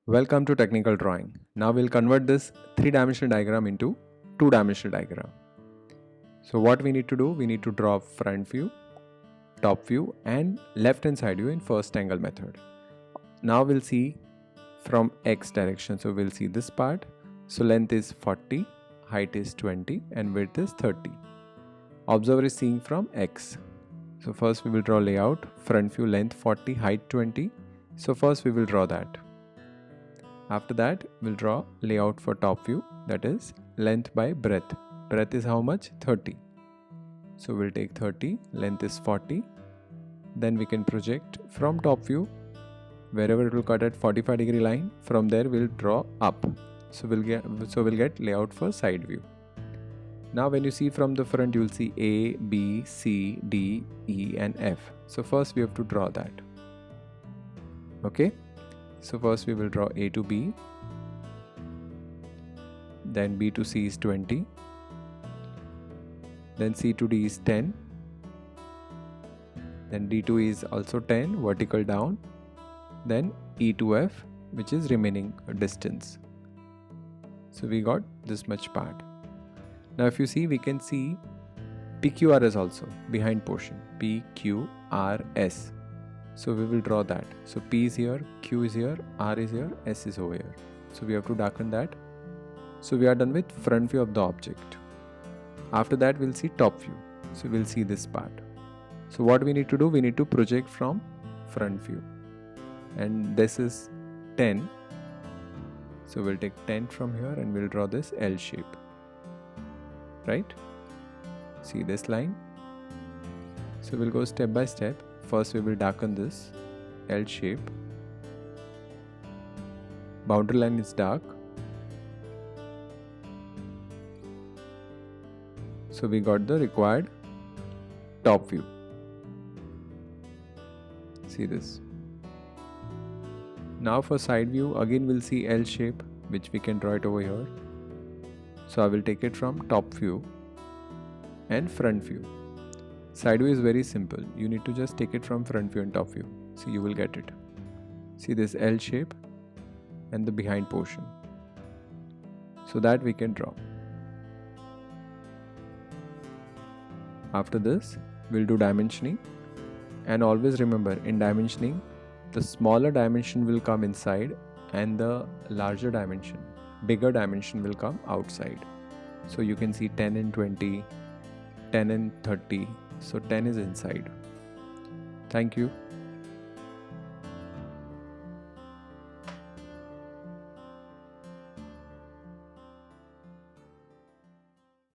Welcome to technical drawing. Now we'll convert this 3-dimensional diagram into 2-dimensional diagram. So what we need to do, we need to draw front view, top view and left hand side view in first angle method. Now we'll see from X direction. So we'll see this part. So length is 40, height is 20 and width is 30. Observer is seeing from X. So first we will draw layout, front view, length 40, height 20. So first we will draw that. After that, we'll draw layout for top view, that is length by breadth. Breadth is how much? 30. So we'll take 30, length is 40. Then we can project from top view, wherever it will cut at 45-degree line, from there we'll draw up. So we'll get layout for side view. Now when you see from the front, you'll see A, B, C, D, E and F. So first we have to draw that. Okay. So first we will draw A to B, then B to C is 20, then C to D is 10, then D to E is also 10, vertical down, then E to F, which is remaining distance. So we got this much part. Now if you see, we can see PQRS also, behind portion, PQRS. So we will draw that. So P is here, Q is here, R is here, S is over here. So we have to darken that. So we are done with front view of the object. After that we'll see top view. So we'll see this part. So what we need to do, we need to project from front view. And this is 10. So we'll take 10 from here and we'll draw this L shape. Right? See this line? So we'll go step by step. First we will darken this L shape. Boundary line is dark. So we got the required top view. See this. Now for side view, again we'll see L shape, which we can draw it over here. So I will take it from top view and front view. Side view is very simple. You need to just take it from front view and top view. So you will get it. See this L shape and the behind portion. So that we can draw. After this, we'll do dimensioning. And always remember, in dimensioning, the smaller dimension will come inside and the larger dimension, bigger dimension will come outside. So you can see 10 and 20, 10 and 30. So 10 is inside. Thank you.